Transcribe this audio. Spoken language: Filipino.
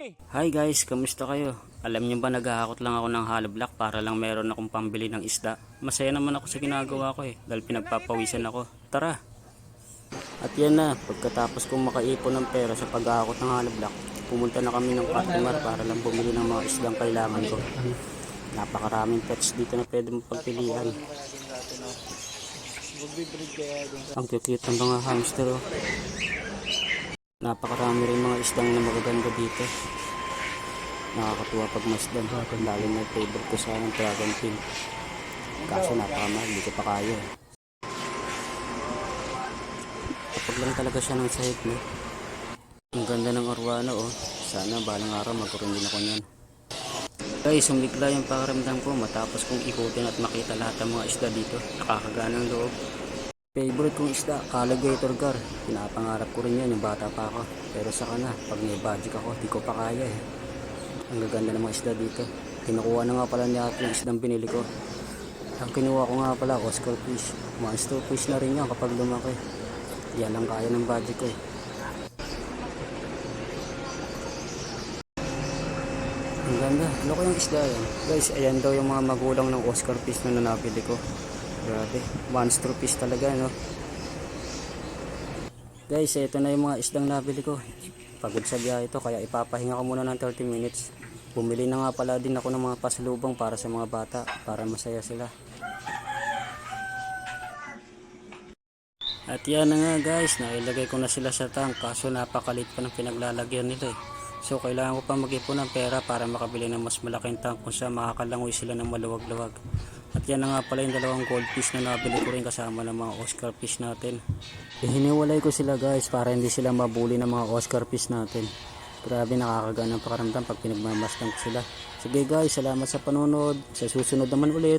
Hi guys, kamusta kayo? Alam niyo ba naghahakot lang ako ng hollow block para lang meron akong pambili ng isda. Masaya naman ako sa ginagawa ko dahil pinagpapawisan ako. Tara! At yan na, pagkatapos kong makaipon ng pera sa paghahakot ng hollow block, pumunta na kami ng customer para lang bumili ng mga isdang kailangan ko. Napakaraming pets dito na pwede mong pagpilian. Ang cute ng mga hamster oh. Napakarami rin mga isdang na magaganda dito. Nakakatuwa pag masdan. Lalo na favorite ko sa ng dragon fin. Kaso napakamahal, hindi ko pa kaya. Kapag lang talaga siya ng sahig no. Ang ganda ng arwana oh. Sana balang araw magkaroon din ako niyan. Guys, sumigla yung pakiramdam ko matapos kong ikutin at makita lahat ng mga isda dito. Nakakaganang loob. Favorite kong isda, alligator gar. Pinapangarap ko rin yan yung bata pa ako. Pero saka na, pag may budget ako, di ko pa kaya Ang gaganda ng mga isda dito. Kinukuha na nga pala niya yung isdang binili ko. Ang kinuha ko nga pala, Oscar fish. Monster fish na rin yan kapag lumaki. Yan lang kaya ng budget ko Ang ganda. Ano ko yung isda yan? Guys, ayan daw yung mga magulang ng Oscar fish na nabili ko. Grabe, monster fish talaga no. Guys, ito na yung mga isdang nabili ko. Pagod sa biyahe ito kaya ipapahinga ko muna ng 30 minutes. Bumili na nga pala din ako ng mga pasalubong para sa mga bata para masaya sila. At yan na nga guys, nailagay ko na sila sa tank kaso napakalit pa ng pinaglalagyan nito So kailangan ko pa mag-ipon ng pera para makabili ng mas malaking tank kung saan makakalangoy sila ng maluwag-luwag. At yan na nga pala yung dalawang goldfish na nabili ko rin kasama ng mga Oscar fish natin. Hiniwalay ko sila guys para hindi sila mabuli ng mga Oscar fish natin. Grabe nakakagaan ng pakaramdam pag pinagmamasdan ko sila. Sige guys, salamat sa panonood. Sa susunod naman ulit.